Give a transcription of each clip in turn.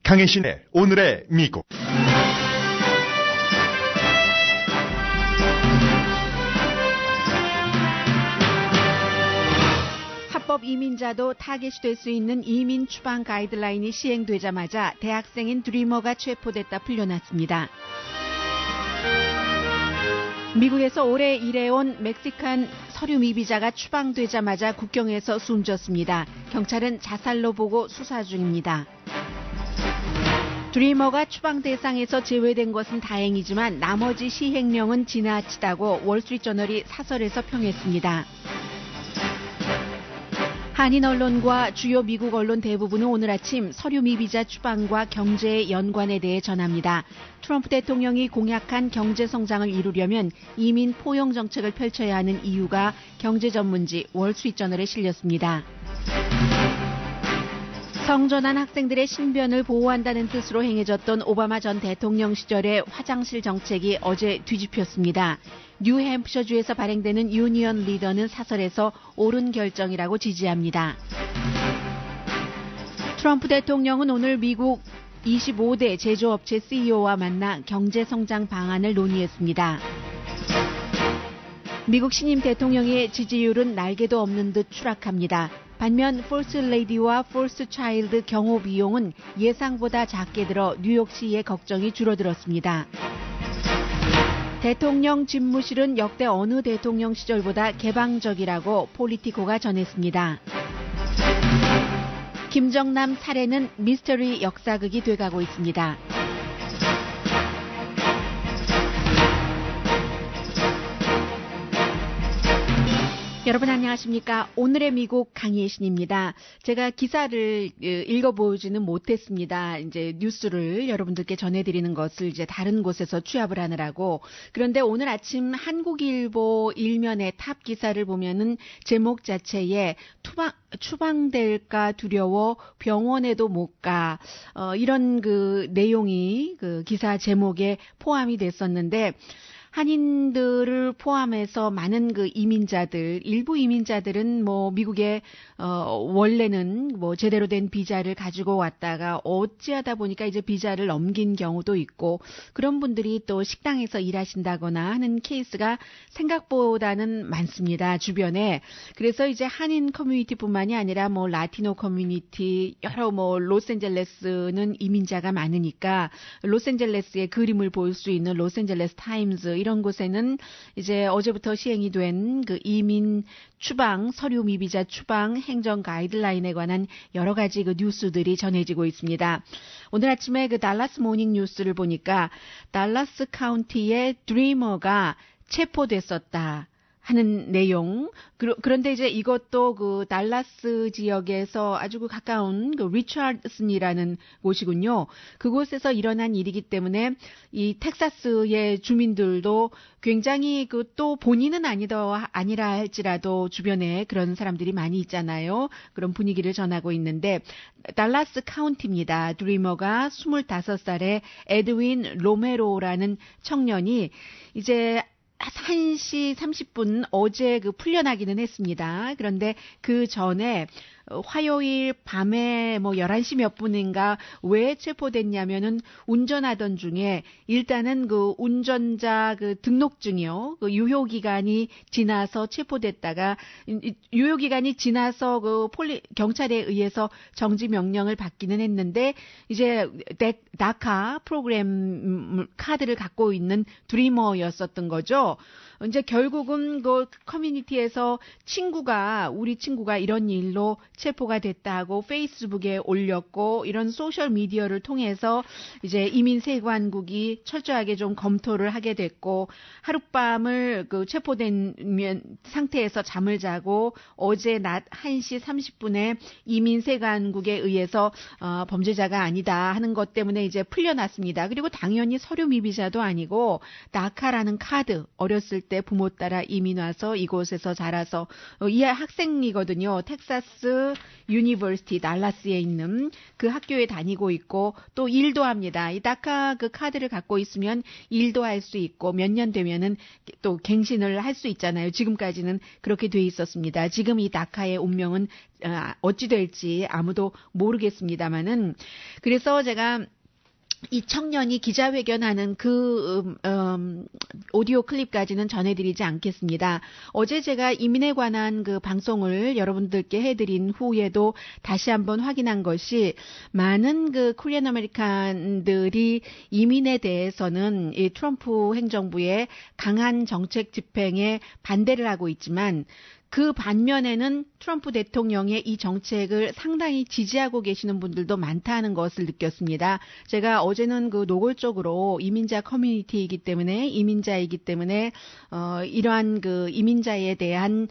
강혜신의 오늘의 미국. 합법 이민자도 타겟이 될 수 있는 이민 추방 가이드라인이 시행되자마자 대학생인 드리머가 체포됐다 풀려났습니다. 미국에서 오래 일해온 멕시칸 서류 미비자가 추방되자마자 국경에서 숨졌습니다. 경찰은 자살로 보고 수사 중입니다. 드리머가 추방 대상에서 제외된 것은 다행이지만 나머지 시행령은 지나치다고 월스트리트저널이 사설에서 평했습니다. 한인 언론과 주요 미국 언론 대부분은 오늘 아침 서류 미비자 추방과 경제의 연관에 대해 전합니다. 트럼프 대통령이 공약한 경제 성장을 이루려면 이민 포용 정책을 펼쳐야 하는 이유가 경제 전문지 월스트리트저널에 실렸습니다. 성전환 학생들의 신변을 보호한다는 뜻으로 행해졌던 오바마 전 대통령 시절의 화장실 정책이 어제 뒤집혔습니다. 뉴햄프셔주에서 발행되는 유니언 리더는 사설에서 옳은 결정이라고 지지합니다. 트럼프 대통령은 오늘 미국 25대 제조업체 CEO와 만나 경제성장 방안을 논의했습니다. 미국 신임 대통령의 지지율은 날개도 없는 듯 추락합니다. 반면 퍼스트 레이디와 퍼스트 차일드 경호 비용은 예상보다 작게 들어 뉴욕시의 걱정이 줄어들었습니다. 대통령 집무실은 역대 어느 대통령 시절보다 개방적이라고 폴리티코가 전했습니다. 김정남 살해는 미스터리 역사극이 돼가고 있습니다. 여러분 안녕하십니까? 오늘의 미국 강혜신입니다. 제가 기사를 읽어보지는 못했습니다. 이제 뉴스를 여러분들께 전해드리는 것을 이제 다른 곳에서 취합을 하느라고. 그런데 오늘 아침 한국일보 일면의 탑 기사를 보면은 제목 자체에 추방될까 두려워 병원에도 못 가. 이런 그 내용이 그 기사 제목에 포함이 됐었는데 한인들을 포함해서 많은 그 이민자들, 일부 이민자들은 뭐 미국에 원래는 뭐 제대로 된 비자를 가지고 왔다가 어찌하다 보니까 이제 비자를 넘긴 경우도 있고 그런 분들이 또 식당에서 일하신다거나 하는 케이스가 생각보다는 많습니다. 주변에. 그래서 이제 한인 커뮤니티뿐만이 아니라 뭐 라티노 커뮤니티, 여러 뭐 로스앤젤레스는 이민자가 많으니까 로스앤젤레스의 그림을 볼 수 있는 로스앤젤레스 타임즈 이런 곳에는 이제 어제부터 시행이 된 그 이민 추방, 서류 미비자 추방 행정 가이드라인에 관한 여러 가지 그 뉴스들이 전해지고 있습니다. 오늘 아침에 그 달라스 모닝 뉴스를 보니까 달라스 카운티의 드리머가 체포됐었다 하는 내용. 그런데 이제 이것도 그 달라스 지역에서 아주 그 가까운 그 리처드슨이라는 곳이군요. 그곳에서 일어난 일이기 때문에 이 텍사스의 주민들도 굉장히 그 또 본인은 아니라 할지라도 주변에 그런 사람들이 많이 있잖아요. 그런 분위기를 전하고 있는데 달라스 카운티입니다. 드리머가 25살의 에드윈 로메로라는 청년이 이제 1시 30분 어제 그 풀려나기는 했습니다. 그런데 그 전에 화요일 밤에 뭐 11시 몇 분인가 왜 체포됐냐면은 운전하던 중에 일단은 그 운전자 그 등록증이요. 그 유효기간이 지나서 체포됐다가 유효기간이 지나서 그 경찰에 의해서 정지 명령을 받기는 했는데 이제 다카 프로그램 카드를 갖고 있는 드리머였었던 거죠. 이제 결국은 그 커뮤니티에서 우리 친구가 이런 일로 체포가 됐다고 페이스북에 올렸고 이런 소셜 미디어를 통해서 이제 이민 세관국이 철저하게 좀 검토를 하게 됐고 하룻밤을 그 체포된 상태에서 잠을 자고 어제 낮 1시 30분에 이민 세관국에 의해서 범죄자가 아니다 하는 것 때문에 이제 풀려났습니다. 그리고 당연히 서류 미비자도 아니고 다카라는 카드 어렸을 때 부모 따라 이민 와서 이곳에서 자라서 이 학생이거든요. 텍사스 유니버시티 달라스에 있는 그 학교에 다니고 있고 또 일도 합니다. 이 다카 그 카드를 갖고 있으면 일도 할 수 있고 몇 년 되면은 또 갱신을 할 수 있잖아요. 지금까지는 그렇게 돼 있었습니다. 지금 이 다카의 운명은 어찌 될지 아무도 모르겠습니다만은 그래서 제가 이 청년이 기자회견하는 그 오디오 클립까지는 전해드리지 않겠습니다. 어제 제가 이민에 관한 그 방송을 여러분들께 해드린 후에도 다시 한번 확인한 것이 많은 그 코리안 아메리칸들이 이민에 대해서는 이 트럼프 행정부의 강한 정책 집행에 반대를 하고 있지만 그 반면에는 트럼프 대통령의 이 정책을 상당히 지지하고 계시는 분들도 많다는 것을 느꼈습니다. 제가 어제는 그 노골적으로 이민자 커뮤니티이기 때문에 이민자이기 때문에 이러한 그 이민자에 대한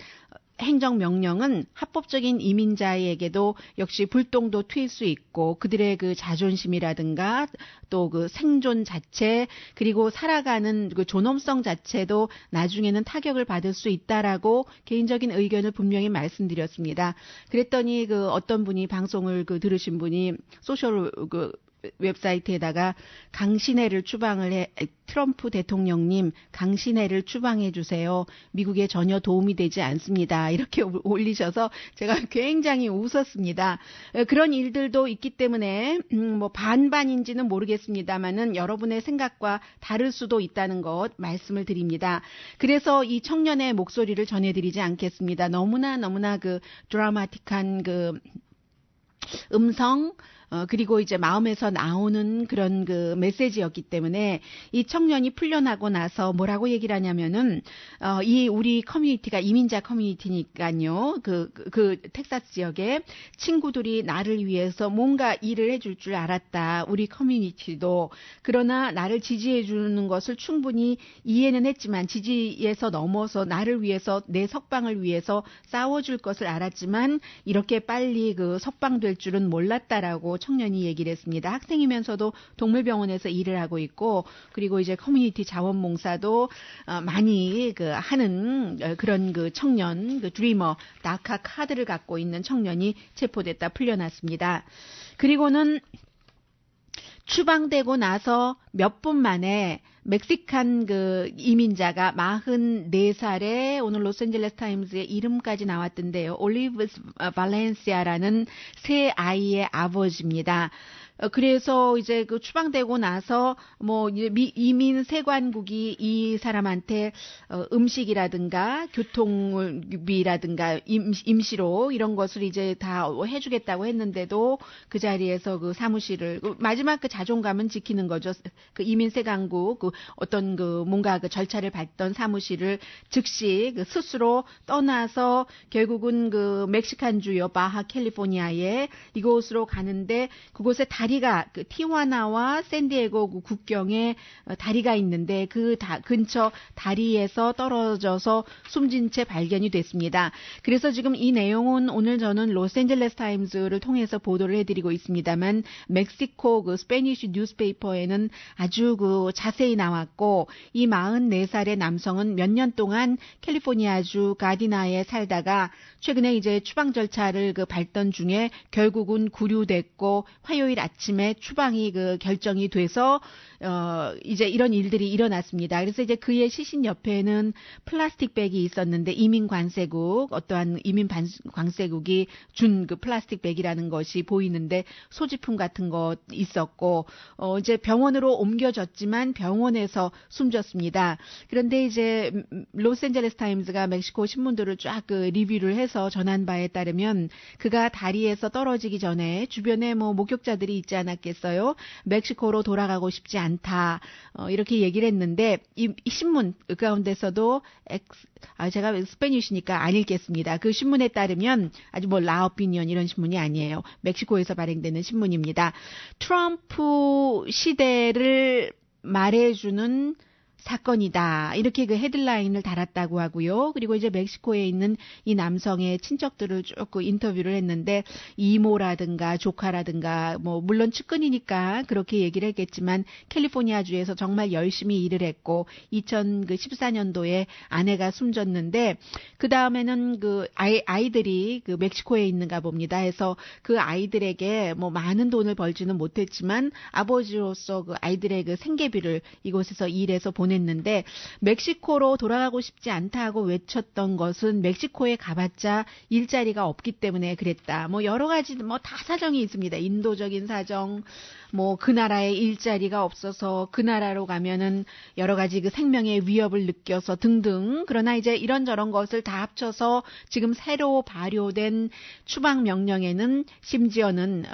행정명령은 합법적인 이민자에게도 역시 불똥도 튈 수 있고 그들의 그 자존심이라든가 또 그 생존 자체 그리고 살아가는 그 존엄성 자체도 나중에는 타격을 받을 수 있다라고 개인적인 의견을 분명히 말씀드렸습니다. 그랬더니 그 어떤 분이 방송을 그 들으신 분이 소셜 그 웹사이트에다가 강신혜를 추방을 해 트럼프 대통령님 강신혜를 추방해 주세요. 미국에 전혀 도움이 되지 않습니다. 이렇게 올리셔서 제가 굉장히 웃었습니다. 그런 일들도 있기 때문에 뭐 반반인지는 모르겠습니다만은 여러분의 생각과 다를 수도 있다는 것 말씀을 드립니다. 그래서 이 청년의 목소리를 전해드리지 않겠습니다. 너무나 그 드라마틱한 그 음성 그리고 이제 마음에서 나오는 그런 그 메시지였기 때문에 이 청년이 풀려나고 나서 뭐라고 얘기를 하냐면은 이 우리 커뮤니티가 이민자 커뮤니티니까요. 그 텍사스 지역에 친구들이 나를 위해서 뭔가 일을 해줄 줄 알았다. 우리 커뮤니티도 그러나 나를 지지해 주는 것을 충분히 이해는 했지만 지지에서 넘어서 나를 위해서 내 석방을 위해서 싸워줄 것을 알았지만 이렇게 빨리 그 석방될 줄은 몰랐다라고 청년이 얘기를 했습니다. 학생이면서도 동물병원에서 일을 하고 있고 그리고 이제 커뮤니티 자원봉사도 많이 그 하는 그런 그 청년, 그 드리머, 다카 카드를 갖고 있는 청년이 체포됐다 풀려났습니다. 그리고는 추방되고 나서 몇 분 만에 멕시칸 그 이민자가 44살에 오늘 로스앤젤레스 타임즈에 이름까지 나왔던데요. 올리브 발렌시아라는 세 아이의 아버지입니다. 그래서 이제 그 추방되고 나서 뭐 이민 세관국이 이 사람한테 음식이라든가 교통비라든가 임시로 이런 것을 이제 다 해주겠다고 했는데도 그 자리에서 그 사무실을 마지막 그 자존감은 지키는 거죠. 그 이민 세관국 그 어떤 그 뭔가 그 절차를 밟던 사무실을 즉시 그 스스로 떠나서 결국은 그 멕시칸주요 바하 캘리포니아에 이곳으로 가는데 그곳에 다리가 그 티와나와 샌디에고 그 국경에 다리가 있는데 그 근처 다리에서 떨어져서 숨진 채 발견이 됐습니다. 그래서 지금 이 내용은 오늘 저는 로스앤젤레스 타임즈를 통해서 보도를 해드리고 있습니다만 멕시코 그 스페니쉬 뉴스페이퍼에는 아주 그 자세히 나왔고 이 44살의 남성은 몇 년 동안 캘리포니아주 가디나에 살다가 최근에 이제 추방 절차를 그 밟던 중에 결국은 구류됐고 화요일 아침에 추방이 그 결정이 돼서 이제 이런 일들이 일어났습니다. 그래서 이제 그의 시신 옆에는 플라스틱 백이 있었는데 이민 관세국 어떠한 이민 관세국이 준 그 플라스틱 백이라는 것이 보이는데 소지품 같은 것 있었고 이제 병원으로 옮겨졌지만 병원에서 숨졌습니다. 그런데 이제 로스앤젤레스 타임즈가 멕시코 신문들을 쫙 그 리뷰를 해서 전한 바에 따르면 그가 다리에서 떨어지기 전에 주변에 뭐 목격자들이 있지 않았겠어요? 멕시코로 돌아가고 싶지 않다. 이렇게 얘기를 했는데 이 신문 가운데서도 제가 스페니쉬니까 안 읽겠습니다. 그 신문에 따르면 아주 뭐 라오피니언 이런 신문이 아니에요. 멕시코에서 발행되는 신문입니다. 트럼프 시대를 말해주는 사건이다. 이렇게 그 헤드라인을 달았다고 하고요. 그리고 이제 멕시코에 있는 이 남성의 친척들을 쭉 인터뷰를 했는데 이모라든가 조카라든가 뭐 물론 측근이니까 그렇게 얘기를 했겠지만 캘리포니아주에서 정말 열심히 일을 했고 2014년도에 아내가 숨졌는데 그 다음에는 그 아이들이 그 멕시코에 있는가 봅니다. 해서 그 아이들에게 뭐 많은 돈을 벌지는 못했지만 아버지로서 그 아이들의 그 생계비를 이곳에서 일해서 보냈는데 멕시코로 돌아가고 싶지 않다고 외쳤던 것은 멕시코에 가봤자 일자리가 없기 때문에 그랬다. 뭐 여러 가지 뭐 다 사정이 있습니다. 인도적인 사정, 뭐 그 나라에 일자리가 없어서 그 나라로 가면은 여러 가지 그 생명의 위협을 느껴서 등등. 그러나 이제 이런저런 것을 다 합쳐서 지금 새로 발효된 추방 명령에는 심지어는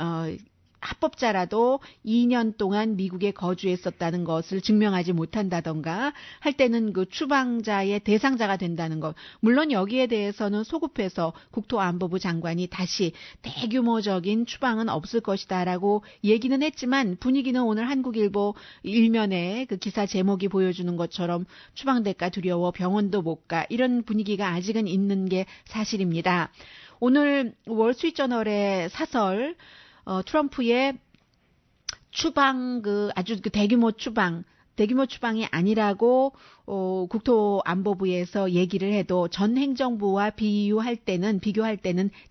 합법자라도 2년 동안 미국에 거주했었다는 것을 증명하지 못한다던가 할 때는 그 추방자의 대상자가 된다는 것. 물론 여기에 대해서는 소급해서 국토안보부 장관이 다시 대규모적인 추방은 없을 것이다라고 얘기는 했지만 분위기는 오늘 한국일보 일면에 그 기사 제목이 보여주는 것처럼 추방될까 두려워 병원도 못 가. 이런 분위기가 아직은 있는 게 사실입니다. 오늘 월스트리트저널의 사설 트럼프의 추방 아주 대규모 추방이 아니라고 국토안보부에서 얘기를 해도 전 행정부와 비교할 때는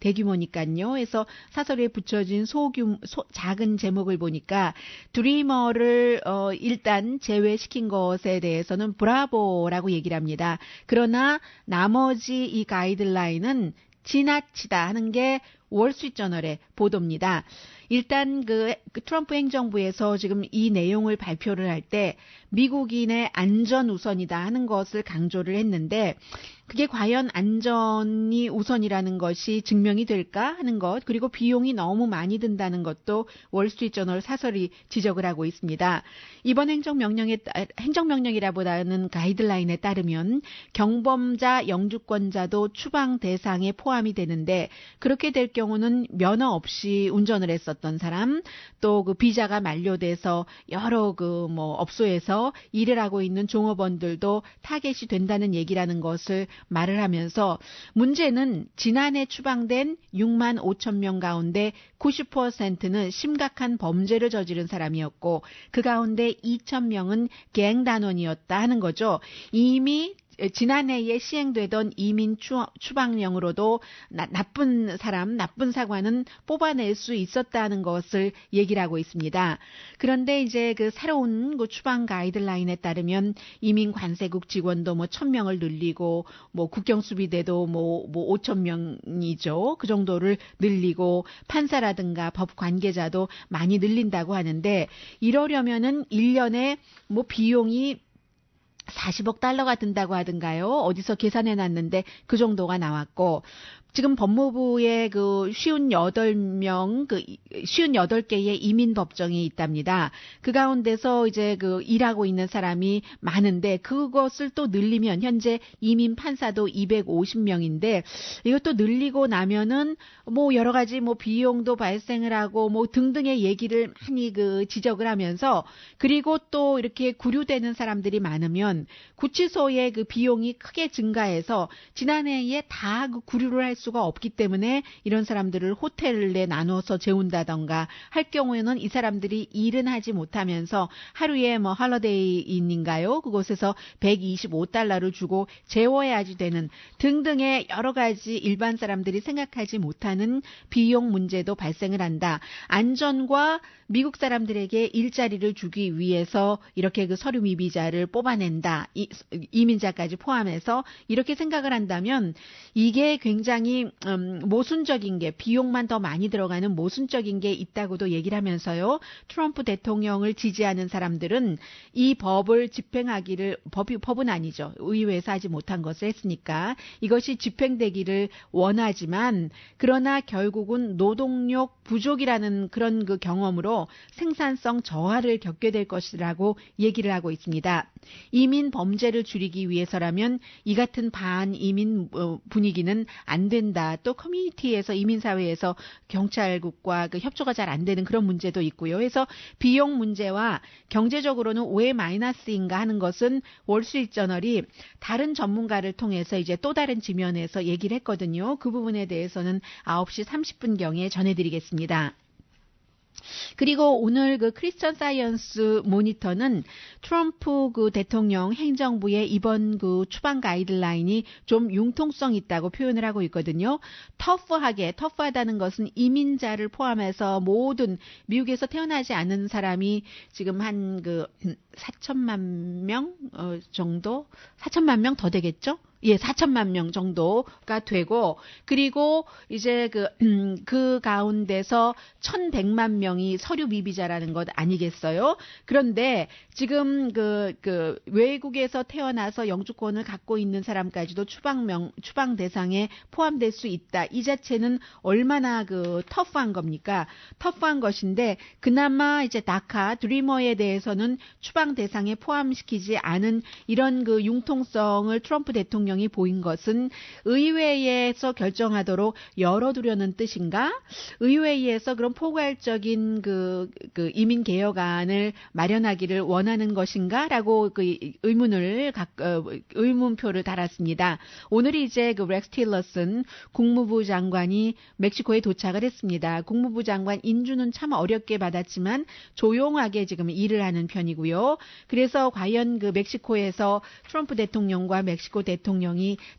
대규모니까요. 그래서 사설에 붙여진 작은 제목을 보니까 드리머를 일단 제외시킨 것에 대해서는 브라보라고 얘기를 합니다. 그러나 나머지 이 가이드라인은 지나치다 하는 게 월스트리트저널의 보도입니다. 일단 그 트럼프 행정부에서 지금 이 내용을 발표를 할 때 미국인의 안전 우선이다 하는 것을 강조를 했는데 그게 과연 안전이 우선이라는 것이 증명이 될까 하는 것, 그리고 비용이 너무 많이 든다는 것도 월스트리트저널 사설이 지적을 하고 있습니다. 이번 행정명령이라보다는 가이드라인에 따르면 경범자, 영주권자도 추방 대상에 포함이 되는데 그렇게 될 경우는 면허 없이 운전을 했었던 사람, 또 그 비자가 만료돼서 여러 그 뭐 업소에서 일을 하고 있는 종업원들도 타겟이 된다는 얘기라는 것을 말을 하면서 문제는 지난해 추방된 6만 5천 명 가운데 90%는 심각한 범죄를 저지른 사람이었고 그 가운데 2천 명은 갱단원이었다 하는 거죠. 이미 지난해에 시행되던 이민 추방령으로도 나쁜 사관은 뽑아낼 수 있었다는 것을 얘기를 하고 있습니다. 그런데 이제 그 새로운 그 추방 가이드라인에 따르면 이민 관세국 직원도 뭐 1,000명을 늘리고 뭐 국경수비대도 뭐 5,000명이죠. 그 정도를 늘리고 판사라든가 법 관계자도 많이 늘린다고 하는데 이러려면은 1년에 뭐 비용이 40억 달러가 든다고 하던가요? 어디서 계산해 놨는데 그 정도가 나왔고 지금 법무부에 그 58개의 이민 법정이 있답니다. 그 가운데서 이제 그 일하고 있는 사람이 많은데 그것을 또 늘리면 현재 이민 판사도 250명인데 이것도 늘리고 나면은 뭐 여러 가지 뭐 비용도 발생을 하고 뭐 등등의 얘기를 많이 그 지적을 하면서 그리고 또 이렇게 구류되는 사람들이 많으면 구치소의 그 비용이 크게 증가해서 지난해에 다 그 구류를 할 수가 없기 때문에 이런 사람들을 호텔에 나눠서 재운다던가 할 경우에는 이 사람들이 일은 하지 못하면서 하루에 뭐 할러데이인인가요? 그곳에서 125달러를 주고 재워야지 되는 등등의 여러 가지 일반 사람들이 생각하지 못하는 비용 문제도 발생을 한다. 안전과 미국 사람들에게 일자리를 주기 위해서 이렇게 그 서류 미비자를 뽑아낸다. 이민자까지 포함해서 이렇게 생각을 한다면 이게 굉장히 모순적인 게 비용만 더 많이 들어가는 모순적인 게 있다고도 얘기를 하면서요. 트럼프 대통령을 지지하는 사람들은 이 법을 집행하기를 법은 아니죠. 의회에서 하지 못한 것을 했으니까 이것이 집행되기를 원하지만 그러나 결국은 노동력 부족이라는 그런 그 경험으로 생산성 저하를 겪게 될 것이라고 얘기를 하고 있습니다. 이민 범죄를 줄이기 위해서라면 이 같은 반이민 분위기는 안 되는 된다. 또 커뮤니티에서 이민사회에서 경찰국과 그 협조가 잘 안 되는 그런 문제도 있고요. 그래서 비용 문제와 경제적으로는 왜 마이너스인가 하는 것은 월스트리트저널이 다른 전문가를 통해서 이제 또 다른 지면에서 얘기를 했거든요. 그 부분에 대해서는 9시 30분경에 전해드리겠습니다. 그리고 오늘 그 크리스천 사이언스 모니터는 트럼프 그 대통령 행정부의 이번 그 추방 가이드라인이 좀 융통성 있다고 표현을 하고 있거든요. 터프하다는 것은 이민자를 포함해서 모든 미국에서 태어나지 않은 사람이 지금 한 그 4천만 명 정도? 4천만 명 더 되겠죠? 예, 4천만 명 정도가 되고, 그리고 이제 그 가운데서 1,100만 명이 서류 미비자라는 것 아니겠어요? 그런데 지금 외국에서 태어나서 영주권을 갖고 있는 사람까지도 추방 대상에 포함될 수 있다. 이 자체는 얼마나 터프한 겁니까? 터프한 것인데, 그나마 이제 다카, 드리머에 대해서는 추방 대상에 포함시키지 않은 이런 그 융통성을 트럼프 대통령이 보인 것은 의회에서 결정하도록 열어두려는 뜻인가? 의회에서 그런 포괄적인 그 이민 개혁안을 마련하기를 원하는 것인가?라고 의문표를 달았습니다. 오늘이 이제 렉스 틸러슨 국무부 장관이 멕시코에 도착을 했습니다. 국무부 장관 인준은 참 어렵게 받았지만 조용하게 지금 일을 하는 편이고요. 그래서 과연 멕시코에서 트럼프 대통령과 멕시코 대통령이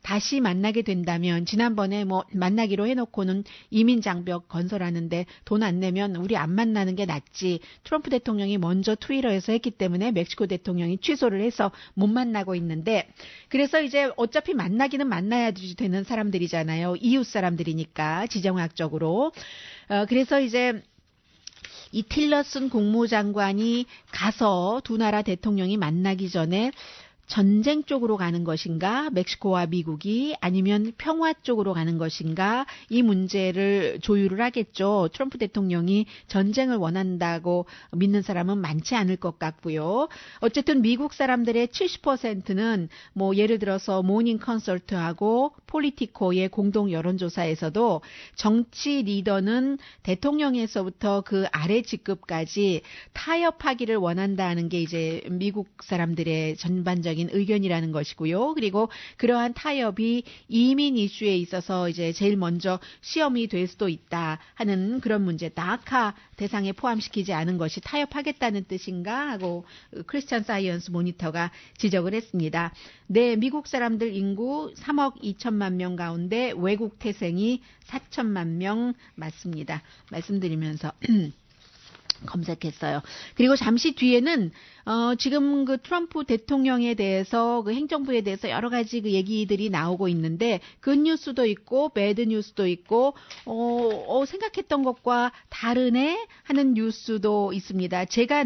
다시 만나게 된다면, 지난번에 만나기로 해놓고는 이민 장벽 건설하는데 돈 안 내면 우리 안 만나는 게 낫지. 트럼프 대통령이 먼저 트위터에서 했기 때문에 멕시코 대통령이 취소를 해서 못 만나고 있는데, 그래서 이제 어차피 만나기는 만나야 되는 사람들이잖아요. 이웃 사람들이니까 지정학적으로. 그래서 이제 이 틸러슨 국무장관이 가서 두 나라 대통령이 만나기 전에 전쟁 쪽으로 가는 것인가, 멕시코와 미국이, 아니면 평화 쪽으로 가는 것인가, 이 문제를 조율을 하겠죠. 트럼프 대통령이 전쟁을 원한다고 믿는 사람은 많지 않을 것 같고요. 어쨌든 미국 사람들의 70%는 예를 들어서 모닝 컨설트하고 폴리티코의 공동 여론조사에서도 정치 리더는 대통령에서부터 그 아래 직급까지 타협하기를 원한다는 게 이제 미국 사람들의 전반적인 의견이라는 것이고요. 그리고 그러한 타협이 이민 이슈에 있어서 이제 제일 먼저 시험이 될 수도 있다 하는 그런 문제, 다카 대상에 포함시키지 않은 것이 타협하겠다는 뜻인가 하고 크리스천 사이언스 모니터가 지적을 했습니다. 네, 미국 사람들 인구 3억 2천만 명 가운데 외국 태생이 4천만 명 맞습니다. 말씀드리면서 검색했어요. 그리고 잠시 뒤에는 지금 트럼프 대통령에 대해서 행정부에 대해서 여러 가지 얘기들이 나오고 있는데, 굿뉴스도 있고 배드 뉴스도 있고 생각했던 것과 다르네 하는 뉴스도 있습니다. 제가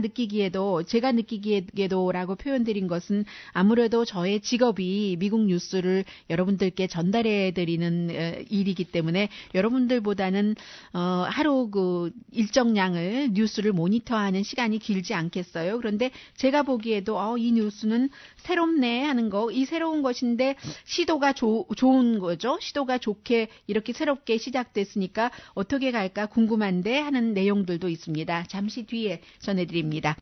느끼기에도라고 표현드린 것은 아무래도 저의 직업이 미국 뉴스를 여러분들께 전달해 드리는 일이기 때문에 여러분들보다는 하루 일정량을 뉴스를 모니터하는 시간이 길지 않겠어요. 그런데 제가 보기에도 이 뉴스는 새롭네 하는 거, 이 새로운 것인데 시도가 좋은 거죠. 시도가 좋게 이렇게 새롭게 시작됐으니까 어떻게 갈까 궁금한데 하는 내용들도 있습니다. 잠시 뒤에 전해드립니다.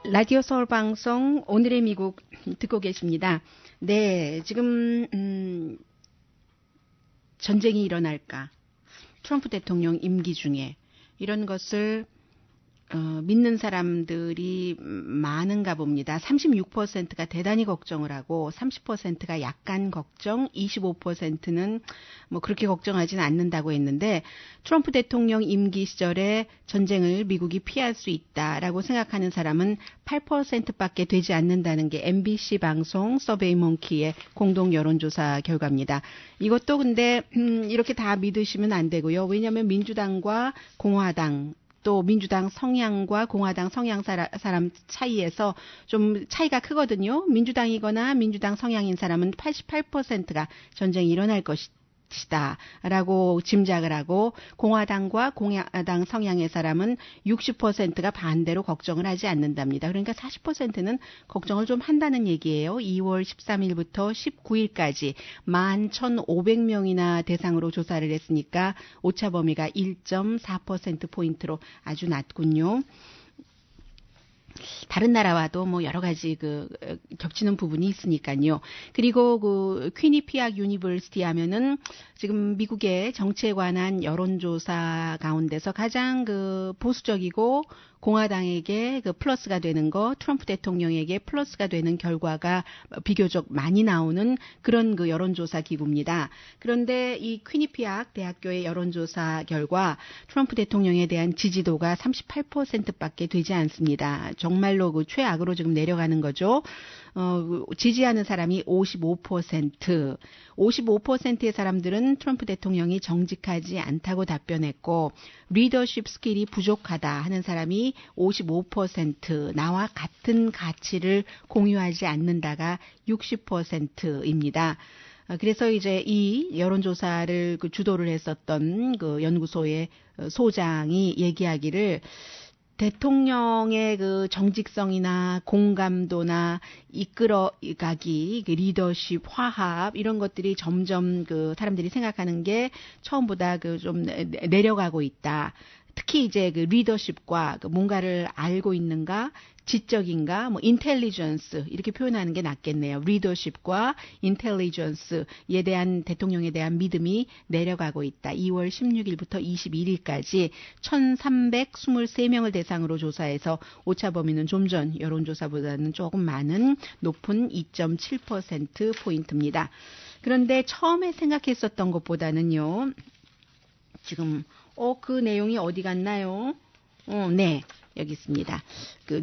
라디오 서울 방송 오늘의 미국 듣고 계십니다. 네, 지금 전쟁이 일어날까? 트럼프 대통령 임기 중에 이런 것을 믿는 사람들이 많은가 봅니다. 36%가 대단히 걱정을 하고 30%가 약간 걱정, 25%는 그렇게 걱정하지는 않는다고 했는데, 트럼프 대통령 임기 시절에 전쟁을 미국이 피할 수 있다라고 생각하는 사람은 8%밖에 되지 않는다는 게 MBC 방송 서베이몽키의 공동 여론조사 결과입니다. 이것도 근데 이렇게 다 믿으시면 안 되고요. 왜냐하면 민주당과 공화당, 또 민주당 성향과 공화당 성향 사람 차이에서 좀 차이가 크거든요. 민주당이거나 민주당 성향인 사람은 88%가 전쟁이 일어날 것이다라고 짐작을 하고 공화당과 공화당 성향의 사람은 60%가 반대로 걱정을 하지 않는답니다. 그러니까 40%는 걱정을 좀 한다는 얘기예요. 2월 13일부터 19일까지 11,500명이나 대상으로 조사를 했으니까 오차 범위가 1.4%포인트로 아주 낮군요. 다른 나라와도 뭐 여러 가지 겹치는 부분이 있으니까요. 그리고 퀴니피악 유니버시티 하면은 지금 미국의 정치에 관한 여론조사 가운데서 가장 보수적이고 공화당에게 플러스가 되는 거, 트럼프 대통령에게 플러스가 되는 결과가 비교적 많이 나오는 그런 여론조사 기구입니다. 그런데 이 퀴니피악 대학교의 여론조사 결과 트럼프 대통령에 대한 지지도가 38%밖에 되지 않습니다. 정말로 최악으로 지금 내려가는 거죠. 지지하는 사람이 55%, 55%의 사람들은 트럼프 대통령이 정직하지 않다고 답변했고 리더십 스킬이 부족하다 하는 사람이 55%, 나와 같은 가치를 공유하지 않는다가 60%입니다. 그래서 이제 이 여론조사를 주도를 했었던 연구소의 소장이 얘기하기를 대통령의 정직성이나 공감도나 이끌어가기, 리더십, 화합 이런 것들이 점점 사람들이 생각하는 게 처음보다 좀 내려가고 있다. 특히 이제 리더십과 뭔가를 알고 있는가, 지적인가, 인텔리전스 이렇게 표현하는 게 낫겠네요. 리더십과 인텔리전스에 대한 대통령에 대한 믿음이 내려가고 있다. 2월 16일부터 21일까지 1,323명을 대상으로 조사해서 오차 범위는 좀 전 여론조사보다는 조금 많은 높은 2.7%포인트입니다. 그런데 처음에 생각했었던 것보다는요. 지금 그 내용이 어디 갔나요? 네. 여기 있습니다.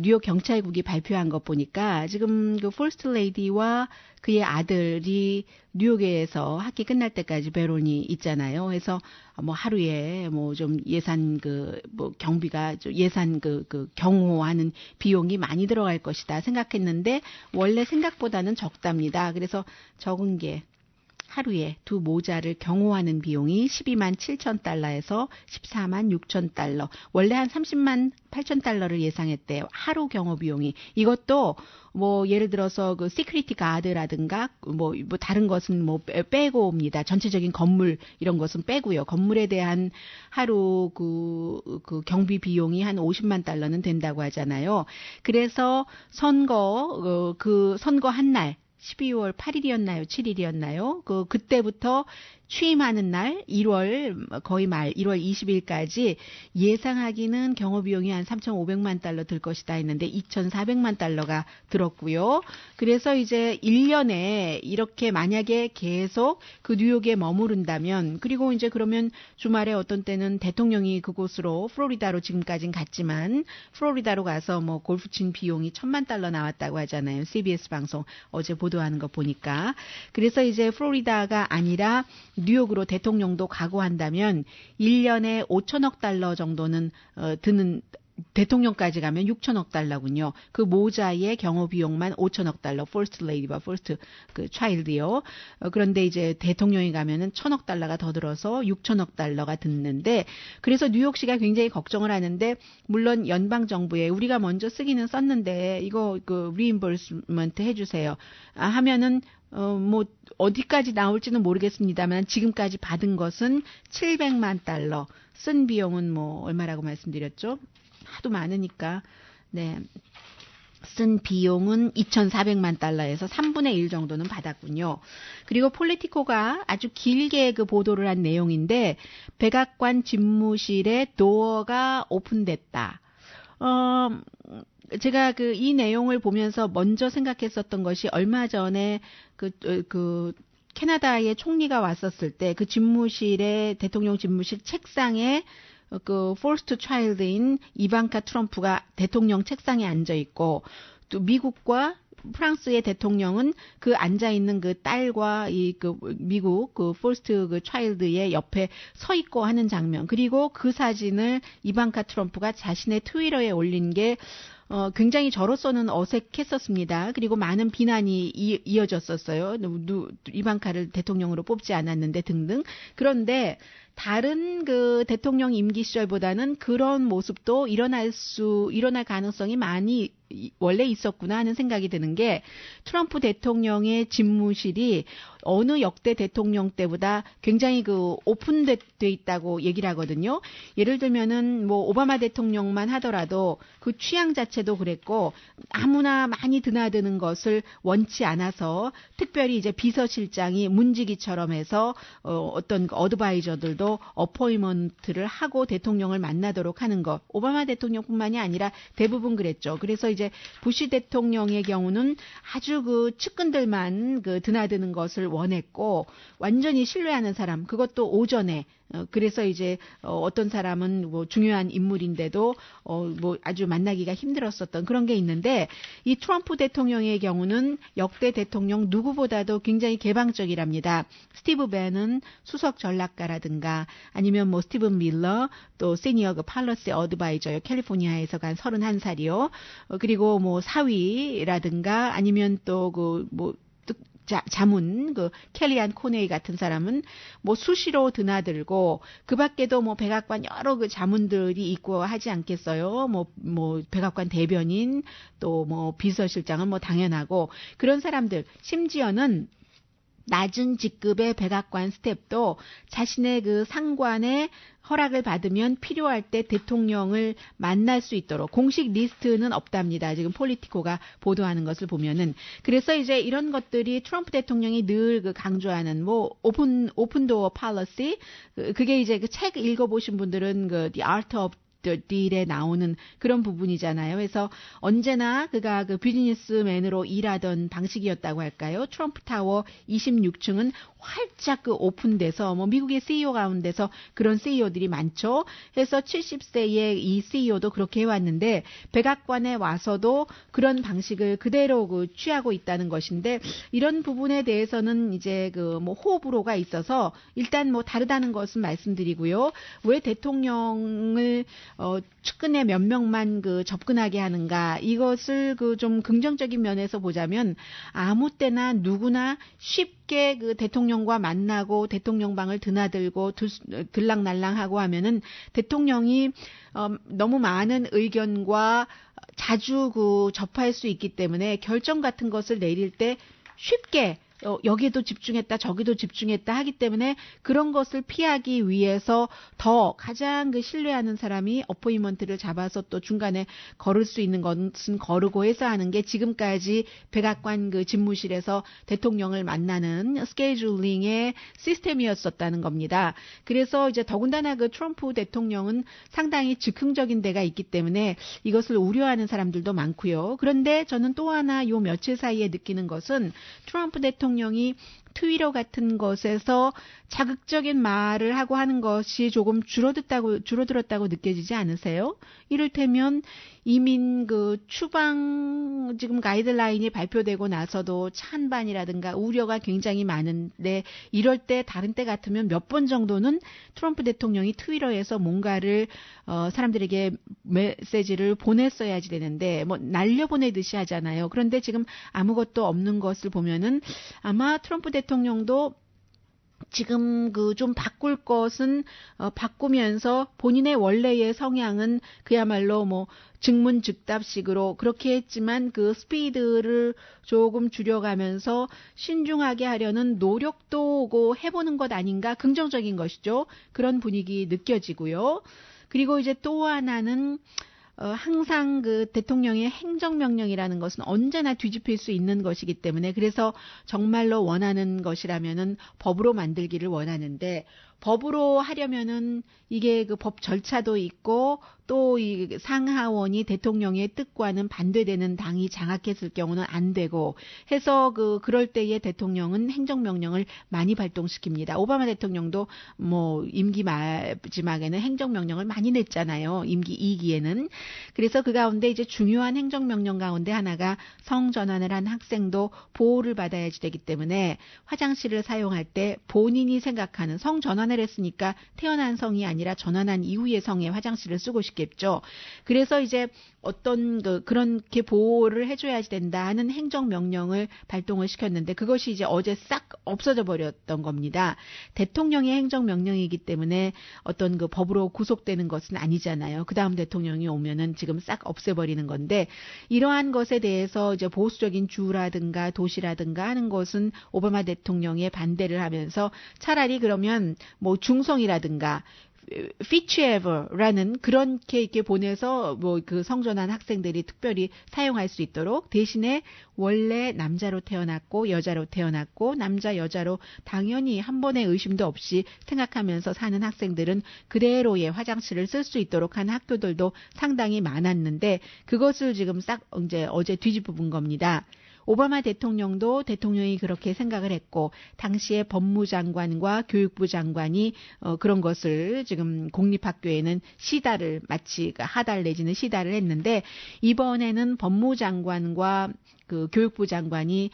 뉴욕 경찰국이 발표한 것 보니까 지금 퍼스트 레이디와 그의 아들이 뉴욕에서 학기 끝날 때까지 배론이 있잖아요. 그래서 하루에 좀 예산 경비가 예산 경호하는 비용이 많이 들어갈 것이다 생각했는데 원래 생각보다는 적답니다. 그래서 적은 게 하루에 두 모자를 경호하는 비용이 12만 7천 달러에서 14만 6천 달러. 원래 한 30만 8천 달러를 예상했대요. 하루 경호 비용이. 이것도 예를 들어서 시큐리티 가드라든가 다른 것은 빼고 옵니다. 전체적인 건물 이런 것은 빼고요. 건물에 대한 하루 경비 비용이 한 50만 달러는 된다고 하잖아요. 그래서 선거 한 날 12월 8일이었나요? 7일이었나요? 그때부터 취임하는 날 1월 거의 말 1월 20일까지 예상하기는 경호비용이 한 3,500만 달러 들 것이다 했는데 2,400만 달러가 들었고요. 그래서 이제 1년에 이렇게 만약에 계속 뉴욕에 머무른다면 그리고 이제 그러면 주말에 어떤 때는 대통령이 그곳으로 플로리다로 지금까지는 갔지만 플로리다로 가서 골프 친 비용이 1,000만 달러 나왔다고 하잖아요. CBS 방송 어제 보도하는 거 보니까. 그래서 이제 플로리다가 아니라 뉴욕으로 대통령도 가고 한다면 1년에 5천억 달러 정도는 드는 대통령까지 가면 6천억 달러군요. 그 모자의 경호 비용만 5천억 달러, 퍼스트 레이디와 퍼스트 차일드요. 그런데 이제 대통령이 가면은 1,000억 달러가 더 들어서 6천억 달러가 드는데 그래서 뉴욕시가 굉장히 걱정을 하는데 물론 연방 정부에 우리가 먼저 쓰기는 썼는데 이거 리임버스먼트 해주세요. 하면은 어디까지 나올지는 모르겠습니다만 지금까지 받은 것은 700만 달러, 쓴 비용은 얼마라고 말씀드렸죠? 하도 많으니까, 네. 쓴 비용은 2,400만 달러에서 3분의 1 정도는 받았군요. 그리고 폴리티코가 아주 길게 보도를 한 내용인데, 백악관 집무실에 도어가 오픈됐다. 제가 이 내용을 보면서 먼저 생각했었던 것이 얼마 전에 캐나다의 총리가 왔었을 때 집무실에 대통령 집무실 책상에 퍼스트 차일드인 이방카 트럼프가 대통령 책상에 앉아 있고 또 미국과 프랑스의 대통령은 앉아 있는 딸과 미국 퍼스트 차일드의 옆에 서 있고 하는 장면. 그리고 그 사진을 이방카 트럼프가 자신의 트위터에 올린 게 굉장히 저로서는 어색했었습니다. 그리고 많은 비난이 이어졌었어요. 이방카를 대통령으로 뽑지 않았는데 등등. 그런데 다른 그 대통령 임기 시절보다는 그런 모습도 일어날 가능성이 많이 원래 있었구나 하는 생각이 드는 게 트럼프 대통령의 집무실이 어느 역대 대통령 때보다 굉장히 그 오픈돼 있다고 얘기를 하거든요. 예를 들면은 뭐 오바마 대통령만 하더라도 그 취향 자체도 그랬고 아무나 많이 드나드는 것을 원치 않아서 특별히 이제 비서실장이 문지기처럼 해서 어떤 어드바이저들도 어포인먼트를 하고 대통령을 만나도록 하는 것. 오바마 대통령뿐만이 아니라 대부분 그랬죠. 그래서 이제 부시 대통령의 경우는 아주 그 측근들만 그 드나드는 것을 원했고 완전히 신뢰하는 사람 그것도 오전에 그래서 이제 어떤 사람은 뭐 중요한 인물인데도 뭐 아주 만나기가 힘들었었던 그런 게 있는데 이 트럼프 대통령의 경우는 역대 대통령 누구보다도 굉장히 개방적이랍니다. 스티브 밴은 수석 전략가라든가 아니면 뭐 스티븐 밀러 또 시니어 그 팔러스 어드바이저요. 캘리포니아에서 간 31살이요. 그리고 뭐 사위라든가 아니면 또 그 뭐 자문 그 켈리안 코네이 같은 사람은 뭐 수시로 드나들고 그 밖에도 뭐 백악관 여러 그 자문들이 있고 하지 않겠어요. 뭐 백악관 대변인 또 뭐 비서실장은 뭐 당연하고 그런 사람들 심지어는 낮은 직급의 백악관 스텝도 자신의 그 상관의 허락을 받으면 필요할 때 대통령을 만날 수 있도록 공식 리스트는 없답니다. 지금 폴리티코가 보도하는 것을 보면은 그래서 이제 이런 것들이 트럼프 대통령이 늘 그 강조하는 뭐 오픈도어 팔러시 그게 이제 그 책 읽어보신 분들은 그 The Art of 딜에 나오는 그런 부분이잖아요. 그래서 언제나 그가 그 비즈니스맨으로 일하던 방식이었다고 할까요? 트럼프 타워 26층은 활짝 그 오픈돼서 뭐 미국의 CEO 가운데서 그런 CEO들이 많죠. 해서 70세의 이 CEO도 그렇게 해왔는데 백악관에 와서도 그런 방식을 그대로 그 취하고 있다는 것인데 이런 부분에 대해서는 이제 그 뭐 호불호가 있어서 일단 뭐 다르다는 것은 말씀드리고요. 왜 대통령을 측근의 몇 명만 그 접근하게 하는가 이것을 그 좀 긍정적인 면에서 보자면 아무 때나 누구나 쉽게 그 대통령과 만나고 대통령 방을 드나들고 들락날락하고 하면은 대통령이 너무 많은 의견과 자주 그 접할 수 있기 때문에 결정 같은 것을 내릴 때 쉽게 여기도 집중했다 저기도 집중했다 하기 때문에 그런 것을 피하기 위해서 더 가장 그 신뢰하는 사람이 어포인먼트를 잡아서 또 중간에 걸을 수 있는 것은 거르고 해서 하는 게 지금까지 백악관 그 집무실에서 대통령을 만나는 스케줄링의 시스템이었었다는 겁니다. 그래서 이제 더군다나 그 트럼프 대통령은 상당히 즉흥적인 데가 있기 때문에 이것을 우려하는 사람들도 많고요. 그런데 저는 또 하나 요 며칠 사이에 느끼는 것은 트럼프 대통령이 트위터 같은 것에서 자극적인 말을 하고 하는 것이 조금 줄어들었다고 느껴지지 않으세요? 이를테면 이민 그 추방 지금 가이드라인이 발표되고 나서도 찬반이라든가 우려가 굉장히 많은데 이럴 때 다른 때 같으면 몇 번 정도는 트럼프 대통령이 트위터에서 뭔가를 사람들에게 메시지를 보냈어야지 되는데 뭐 날려보내듯이 하잖아요. 그런데 지금 아무것도 없는 것을 보면은 아마 트럼프 대통령도 지금 그 좀 바꿀 것은 바꾸면서 본인의 원래의 성향은 그야말로 뭐 즉문즉답식으로 그렇게 했지만 그 스피드를 조금 줄여가면서 신중하게 하려는 노력도 해보는 것 아닌가 긍정적인 것이죠. 그런 분위기 느껴지고요. 그리고 이제 또 하나는 항상 그 대통령의 행정명령이라는 것은 언제나 뒤집힐 수 있는 것이기 때문에 그래서 정말로 원하는 것이라면은 법으로 만들기를 원하는데 법으로 하려면은 이게 그 법 절차도 있고 또 이 상하원이 대통령의 뜻과는 반대되는 당이 장악했을 경우는 안 되고 해서 그럴 때에 대통령은 행정명령을 많이 발동시킵니다. 오바마 대통령도 뭐 임기 마지막에는 행정명령을 많이 냈잖아요. 임기 2기에는. 그래서 그 가운데 이제 중요한 행정명령 가운데 하나가 성전환을 한 학생도 보호를 받아야지 되기 때문에 화장실을 사용할 때 본인이 생각하는 성전환 전환을 했으니까 태어난 성이 아니라 전환한 이후의 성에 화장실을 쓰고 싶겠죠. 그래서 이제 어떤 그렇게 보호를 해줘야 된다 하는 행정명령을 발동을 시켰는데 그것이 이제 어제 싹 없어져 버렸던 겁니다. 대통령의 행정명령이기 때문에 어떤 그 법으로 구속되는 것은 아니잖아요. 그 다음 대통령이 오면은 지금 싹 없애버리는 건데 이러한 것에 대해서 이제 보수적인 주라든가 도시라든가 하는 것은 오바마 대통령의 반대를 하면서 차라리 그러면 뭐 중성이라든가 whichever라는 그렇게 이렇게 보내서 뭐 그 성전환 학생들이 특별히 사용할 수 있도록 대신에 원래 남자로 태어났고 여자로 태어났고 남자 여자로 당연히 한 번의 의심도 없이 생각하면서 사는 학생들은 그대로의 화장실을 쓸 수 있도록 한 학교들도 상당히 많았는데 그것을 지금 싹 이제 어제 뒤집어 본 겁니다. 오바마 대통령도 대통령이 그렇게 생각을 했고 당시에 법무장관과 교육부 장관이 그런 것을 지금 공립학교에는 시다를 마치 하달 내지는 시다를 했는데 이번에는 법무장관과 그 교육부 장관이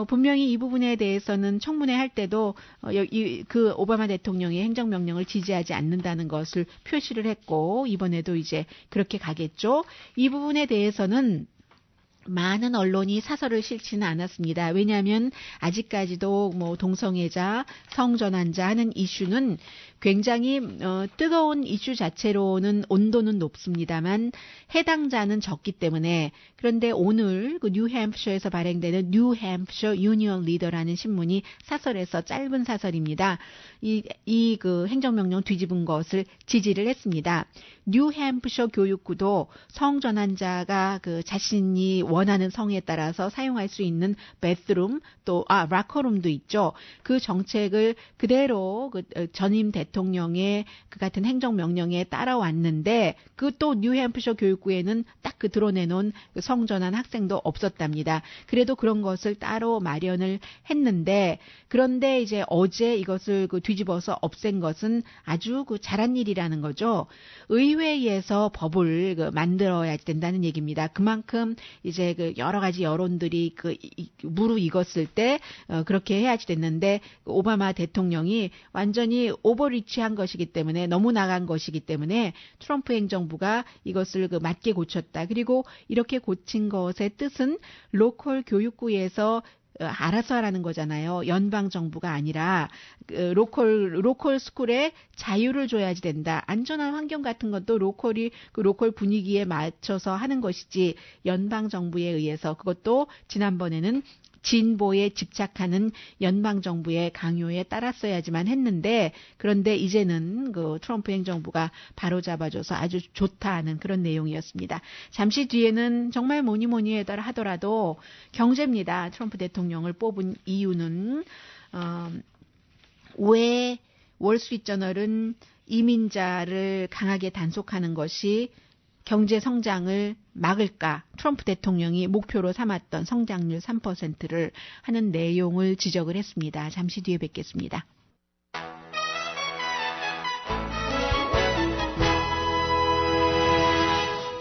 분명히 이 부분에 대해서는 청문회 할 때도 그 오바마 대통령의 행정명령을 지지하지 않는다는 것을 표시를 했고 이번에도 이제 그렇게 가겠죠. 이 부분에 대해서는 많은 언론이 사설을 실지는 않았습니다. 왜냐하면 아직까지도 뭐 동성애자, 성전환자 하는 이슈는 굉장히 뜨거운 이슈 자체로는 온도는 높습니다만 해당자는 적기 때문에 그런데 오늘 그 뉴햄프셔에서 발행되는 뉴햄프셔 유니언 리더라는 신문이 사설에서 짧은 사설입니다. 이 그 행정명령 뒤집은 것을 지지를 했습니다. 뉴햄프셔 교육구도 성전환자가 그 자신이 원하는 성에 따라서 사용할 수 있는 베스룸 또 라커룸도 있죠. 그 정책을 그대로 그 전임 대통령의 그 같은 행정명령에 따라왔는데 그 또 뉴햄프셔 교육구에는 딱 그 드러내놓은 그 성전환 학생도 없었답니다. 그래도 그런 것을 따로 마련을 했는데 그런데 이제 어제 이것을 그 뒤집어서 없앤 것은 아주 그 잘한 일이라는 거죠. 의회에서 법을 그 만들어야 된다는 얘기입니다. 그만큼 이제 그 여러 가지 여론들이 무르익었을 때 그렇게 해야지 됐는데 오바마 대통령이 완전히 오버리치한 것이기 때문에 너무 나간 것이기 때문에 트럼프 행정부가 이것을 그 맞게 고쳤다. 그리고 이렇게 고친 것의 뜻은 로컬 교육구에서 알아서 하라는 거잖아요. 연방 정부가 아니라 로컬 스쿨에 자유를 줘야지 된다. 안전한 환경 같은 것도 로컬이 그 로컬 분위기에 맞춰서 하는 것이지 연방 정부에 의해서 그것도 지난번에는 진보에 집착하는 연방 정부의 강요에 따랐어야지만 했는데 그런데 이제는 그 트럼프 행정부가 바로 잡아줘서 아주 좋다 하는 그런 내용이었습니다. 잠시 뒤에는 정말 뭐니 하더라도 경제입니다. 트럼프 대통령을 뽑은 이유는 왜 월스트리트저널은 이민자를 강하게 단속하는 것이 경제 성장을 막을까? 트럼프 대통령이 목표로 삼았던 성장률 3%를 하는 내용을 지적을 했습니다. 잠시 뒤에 뵙겠습니다.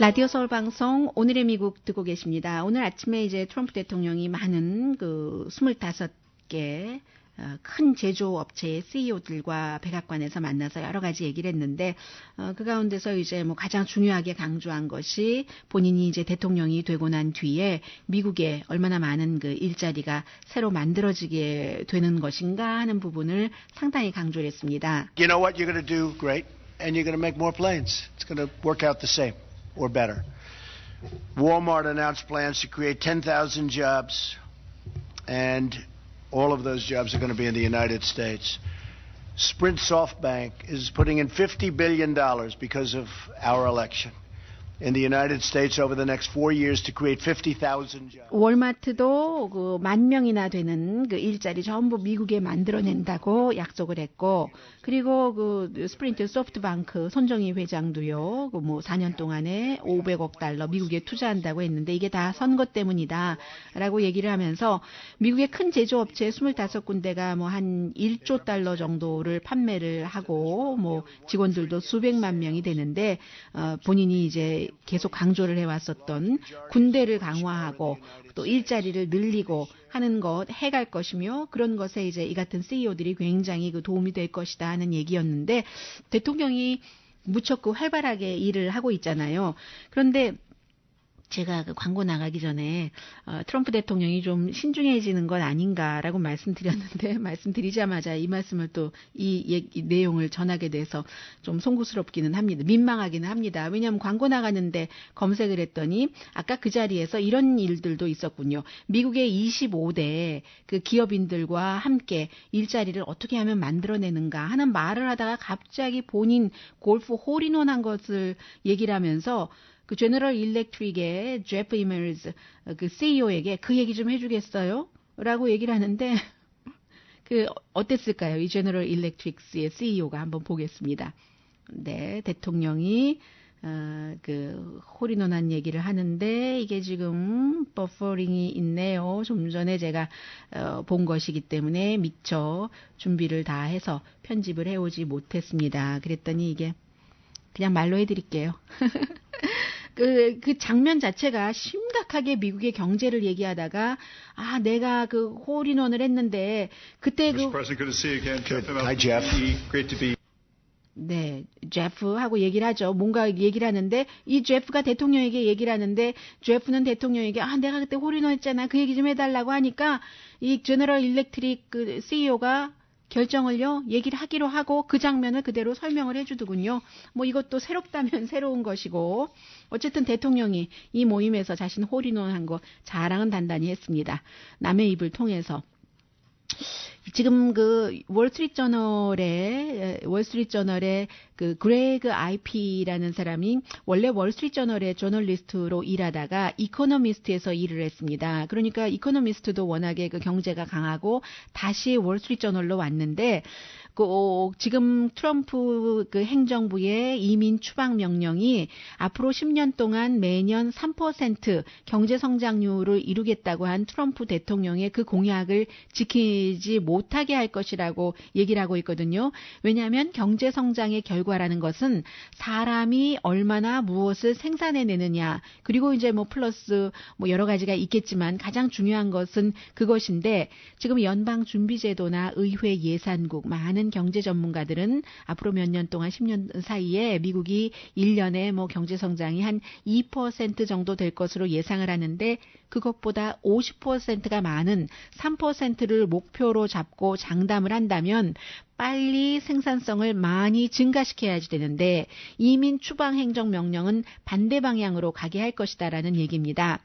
라디오 서울 방송 오늘의 미국 듣고 계십니다. 오늘 아침에 이제 트럼프 대통령이 많은 그 25개 큰 제조업체의 CEO들과 백악관에서 만나서 여러 가지 얘기를 했는데 그 가운데서 이제 뭐 가장 중요하게 강조한 것이 본인이 이제 대통령이 되고 난 뒤에 미국에 얼마나 많은 그 일자리가 새로 만들어지게 되는 것인가 하는 부분을 상당히 강조를 했습니다. You know what you're going to do great and you're going to make more planes. It's going to work out the same or better. Walmart announced plans to create 10,000 jobs and all of those jobs are going to be in the United States. Sprint SoftBank is putting in $50 billion because of our election in the United States over the next 4 years to create 50,000 jobs. 월마트도 그 10,000명이나 되는 그 일자리 전부 미국에 만들어낸다고 약속을 했고, 그리고 그 스프린트 소프트뱅크 손정희 회장도요, 그 뭐 4년 동안에 $500억 미국에 투자한다고 했는데 이게 다 선거 때문이다라고 얘기를 하면서 미국의 큰 제조업체 25군데가 뭐 한 $1조 정도를 판매를 하고 뭐 직원들도 수백만 명이 되는데 본인이 이제 이제 계속 강조를 해왔었던 군대를 강화하고 또 일자리를 늘리고 하는 것 해갈 것이며 그런 것에 이제 이 같은 CEO들이 굉장히 그 도움이 될 것이다 하는 얘기였는데 대통령이 무척 그 활발하게 일을 하고 있잖아요. 그런데 제가 그 광고 나가기 전에 트럼프 대통령이 좀 신중해지는 건 아닌가라고 말씀드렸는데 말씀드리자마자 이 말씀을 또 이 내용을 전하게 돼서 좀 송구스럽기는 합니다. 민망하기는 합니다. 왜냐하면 광고 나가는데 검색을 했더니 아까 그 자리에서 이런 일들도 있었군요. 미국의 25대 그 기업인들과 함께 일자리를 어떻게 하면 만들어내는가 하는 말을 하다가 갑자기 본인 골프 홀인원 한 것을 얘기를 하면서 그 제너럴 일렉트릭의 제프 이머즈 그 CEO에게 그 얘기 좀 해주겠어요? 라고 얘기를 하는데 그 어땠을까요? 이 제너럴 일렉트릭스의 CEO가 한번 보겠습니다. 네, 대통령이 그 홀인원한 얘기를 하는데 이게 지금 버퍼링이 있네요. 좀 전에 제가 본 것이기 때문에 미처 준비를 다 해서 편집을 해오지 못했습니다. 그랬더니 이게 그냥 말로 해드릴게요. 그 장면 자체가 심각하게 미국의 경제를 얘기하다가 내가 그 홀인원을 했는데 그때 Mr. President, good to see you again. Jeff Hi, Jeff. Great to be. 네, 제프하고 얘기를 하죠. 뭔가 얘기를 하는데 이 제프가 대통령에게 얘기를 하는데 제프는 대통령에게 내가 그때 홀인원 했잖아. 그 얘기 좀 해달라고 하니까 이 제너럴 일렉트릭 그 CEO가 결정을요, 얘기를 하기로 하고 그 장면을 그대로 설명을 해주더군요. 뭐 이것도 새롭다면 새로운 것이고, 어쨌든 대통령이 이 모임에서 자신 홀인원 한 거 자랑은 단단히 했습니다. 남의 입을 통해서. 지금 그 월스트리트저널의 그 그레그 IP라는 사람이 원래 월스트리트저널의 저널리스트로 일하다가 이코노미스트에서 일을 했습니다. 그러니까 이코노미스트도 워낙에 그 경제가 강하고 다시 월스트리트저널로 왔는데 지금 트럼프 그 행정부의 이민 추방 명령이 앞으로 10년 동안 매년 3% 경제 성장률을 이루겠다고 한 트럼프 대통령의 그 공약을 지키지 못하게 할 것이라고 얘기를 하고 있거든요. 왜냐하면 경제 성장의 결과라는 것은 사람이 얼마나 무엇을 생산해내느냐, 그리고 이제 뭐 플러스 뭐 여러 가지가 있겠지만 가장 중요한 것은 그것인데, 지금 연방준비제도나 의회 예산국 많은 경제 전문가들은 앞으로 몇 년 동안 10년 사이에 미국이 1년에 뭐 경제 성장이 한 2% 정도 될 것으로 예상을 하는데, 그것보다 50%가 많은 3%를 목표로 잡고 장담을 한다면 빨리 생산성을 많이 증가시켜야지 되는데, 이민 추방 행정 명령은 반대 방향으로 가게 할 것이다라는 얘기입니다.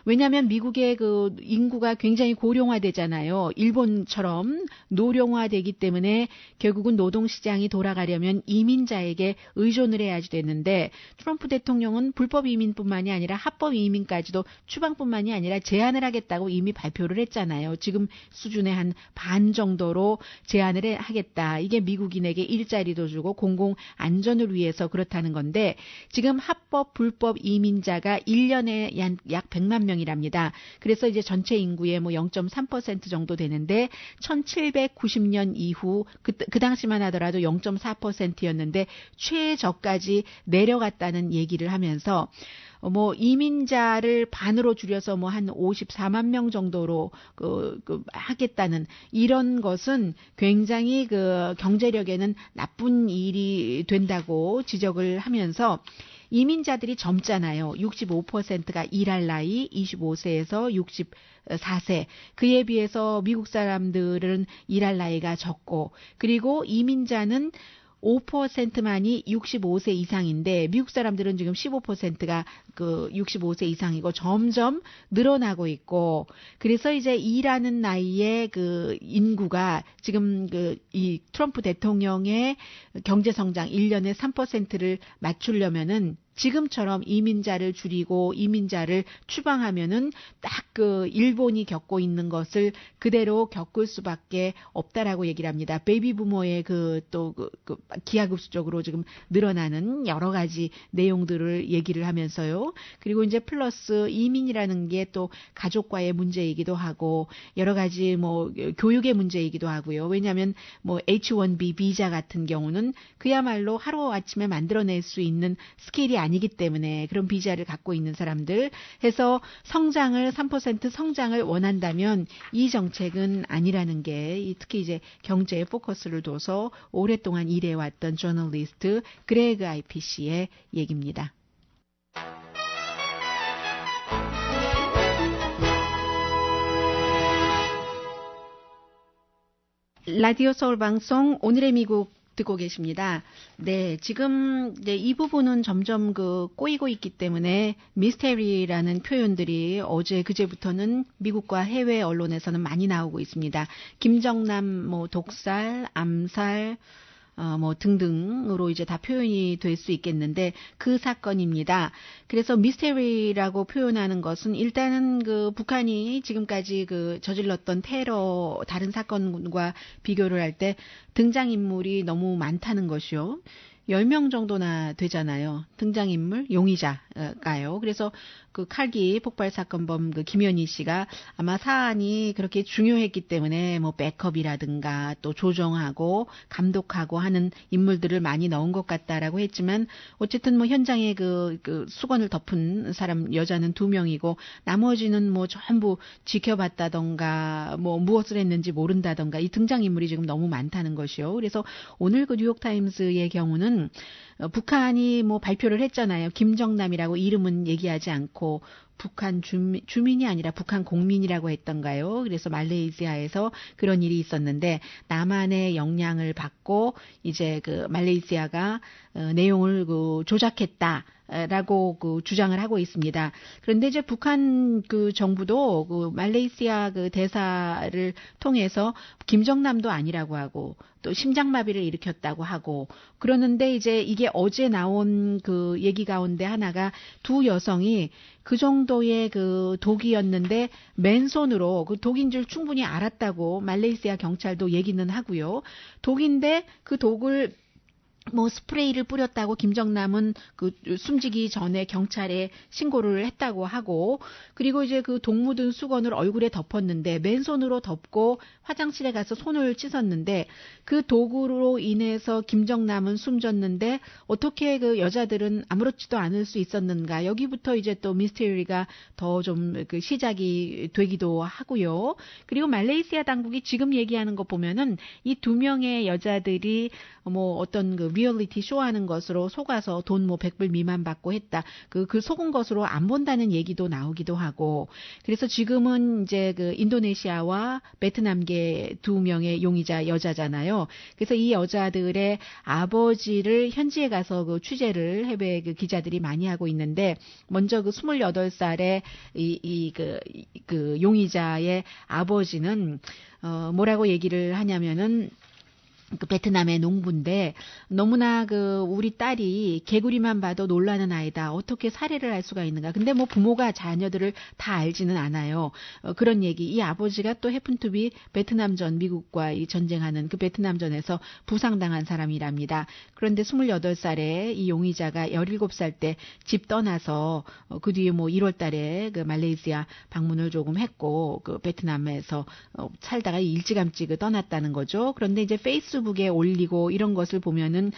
왜냐하면 미국의 그 인구가 굉장히 고령화되잖아요. 일본처럼 노령화되기 때문에 결국은 노동시장이 돌아가려면 이민자에게 의존을 해야지 되는데, 트럼프 대통령은 불법 이민뿐만이 아니라 합법 이민까지도 추방뿐만이 아니라 제한을 하겠다고 이미 발표를 했잖아요. 지금 수준의 한 반 정도로 제한을 하겠다. 이게 미국인에게 일자리도 주고 공공 안전을 위해서 그렇다는 건데, 지금 합법 불법 이민자가 1년에 약 100만 명이랍니다. 그래서 이제 전체 인구의 뭐 0.3% 정도 되는데 1790년 이후 그 당시만 하더라도 0.4%였는데 최저까지 내려갔다는 얘기를 하면서 뭐 이민자를 반으로 줄여서 뭐 한 54만 명 정도로 하겠다는 이런 것은 굉장히 그 경제력에는 나쁜 일이 된다고 지적을 하면서, 이민자들이 젊잖아요. 65%가 일할 나이, 25세에서 64세. 그에 비해서 미국 사람들은 일할 나이가 적고, 그리고 이민자는 5%만이 65세 이상인데 미국 사람들은 지금 15%가 그 65세 이상이고 점점 늘어나고 있고, 그래서 이제 일하는 나이에 그 인구가 지금 이 트럼프 대통령의 경제 성장 1년에 3%를 맞추려면은 지금처럼 이민자를 줄이고 이민자를 추방하면은 딱 그 일본이 겪고 있는 것을 그대로 겪을 수밖에 없다라고 얘기를 합니다. 베이비 부모의 기하급수적으로 지금 늘어나는 여러 가지 내용들을 얘기를 하면서요. 그리고 이제 플러스 이민이라는 게 또 가족과의 문제이기도 하고 여러 가지 뭐 교육의 문제이기도 하고요. 왜냐하면 뭐 H-1B 비자 같은 경우는 그야말로 하루 아침에 만들어낼 수 있는 스킬이 아니기 때문에 그런 비자를 갖고 있는 사람들 해서 성장을 3% 성장을 원한다면 이 정책은 아니라는 게 특히 이제 경제에 포커스를 둬서 오랫동안 일해왔던 저널리스트 그레그 IPC의 얘기입니다. 라디오 서울 방송 오늘의 미국 듣고 계십니다. 네, 지금 이제 이 부분은 점점 꼬이고 있기 때문에 미스테리라는 표현들이 어제 그제부터는 미국과 해외 언론에서는 많이 나오고 있습니다. 김정남 독살, 암살 등등으로 이제 다 표현이 될 수 있겠는데 그 사건입니다. 그래서 미스테리라고 표현하는 것은 일단은 북한이 지금까지 저질렀던 테러 다른 사건과 비교를 할 때 등장인물이 너무 많다는 것이요. 10명 정도나 되잖아요. 등장인물, 용의자가요. 그래서 칼기 폭발 사건범 김현희 씨가 아마 사안이 그렇게 중요했기 때문에 백업이라든가 또 조정하고 감독하고 하는 인물들을 많이 넣은 것 같다라고 했지만 어쨌든 현장에 수건을 덮은 사람 여자는 2명이고 나머지는 전부 지켜봤다던가 무엇을 했는지 모른다던가 이 등장인물이 지금 너무 많다는 것이요. 그래서 오늘 뉴욕타임스의 경우는 북한이 발표를 했잖아요. 김정남이라고 이름은 얘기하지 않고 북한 주민이 아니라 북한 국민이라고 했던가요? 그래서 말레이시아에서 그런 일이 있었는데 남한의 영향을 받고 이제 말레이시아가 내용을 조작했다라고 주장을 하고 있습니다. 그런데 이제 북한 정부도 말레이시아 대사를 통해서 김정남도 아니라고 하고 또 심장마비를 일으켰다고 하고 그러는데 이제 이게 어제 나온 얘기 가운데 하나가 두 여성이 그 정도의 독이었는데 맨손으로 독인 줄 충분히 알았다고 말레이시아 경찰도 얘기는 하고요. 독인데 그 독을 스프레이를 뿌렸다고 김정남은 숨지기 전에 경찰에 신고를 했다고 하고 그리고 이제 독 묻은 수건을 얼굴에 덮었는데 맨손으로 덮고 화장실에 가서 손을 씻었는데 그 독으로 인해서 김정남은 숨졌는데 어떻게 여자들은 아무렇지도 않을 수 있었는가 여기부터 이제 또 미스테리가 더 좀 시작이 되기도 하고요. 그리고 말레이시아 당국이 지금 얘기하는 거 보면은 이 2명의 여자들이 어떤 리얼리티 쇼하는 것으로 속아서 돈 100불 미만 받고 했다. 그 속은 것으로 안 본다는 얘기도 나오기도 하고. 그래서 지금은 이제 인도네시아와 베트남계 2명의 용의자 여자잖아요. 그래서 이 여자들의 아버지를 현지에 가서 취재를 해외 기자들이 많이 하고 있는데 먼저 28살의 용의자의 아버지는 뭐라고 얘기를 하냐면은 베트남의 농부인데 너무나 우리 딸이 개구리만 봐도 놀라는 아이다. 어떻게 살해를 할 수가 있는가. 근데 부모가 자녀들을 다 알지는 않아요. 그런 얘기. 이 아버지가 또 해픈투비 베트남전 미국과 이 전쟁하는 베트남전에서 부상당한 사람이랍니다. 그런데 28살에 이 용의자가 17살 때 집 떠나서 그 뒤에 1월 달에 말레이시아 방문을 조금 했고 베트남에서 살다가 일찌감치 떠났다는 거죠. 그런데 이제 페이스북에 올리고 이런 것을 보면은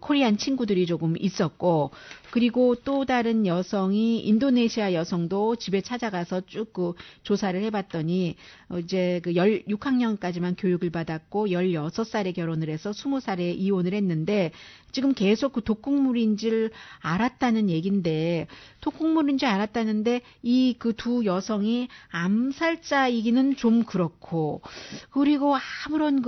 코리안 친구들이 조금 있었고 그리고 또 다른 여성이 인도네시아 여성도 집에 찾아가서 쭉 조사를 해봤더니 이제 6학년까지만 교육을 받았고 16살에 결혼을 해서 20살에 이혼을 했는데 지금 계속 독극물인 줄 알았다는 얘긴데 독극물인 줄 알았다는데 이 두 여성이 암살자이기는 좀 그렇고 그리고 아무런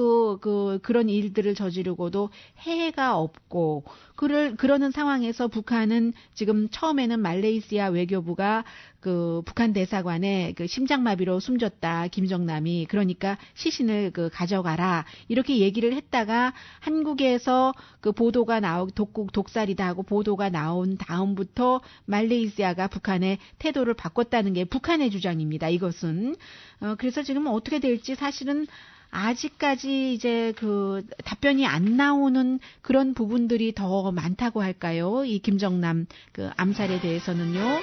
그런 일들을 저지르고도 해가 없고 그러는 상황에서 북한은 지금 처음에는 말레이시아 외교부가 북한 대사관에 심장마비로 숨졌다 김정남이 그러니까 시신을 가져가라 이렇게 얘기를 했다가 한국에서 보도가 독살이다 하고 보도가 나온 다음부터 말레이시아가 북한의 태도를 바꿨다는 게 북한의 주장입니다. 이것은 그래서 지금 어떻게 될지 사실은 아직까지 이제 답변이 안 나오는 그런 부분들이 더 많다고 할까요? 이 김정남 암살에 대해서는요.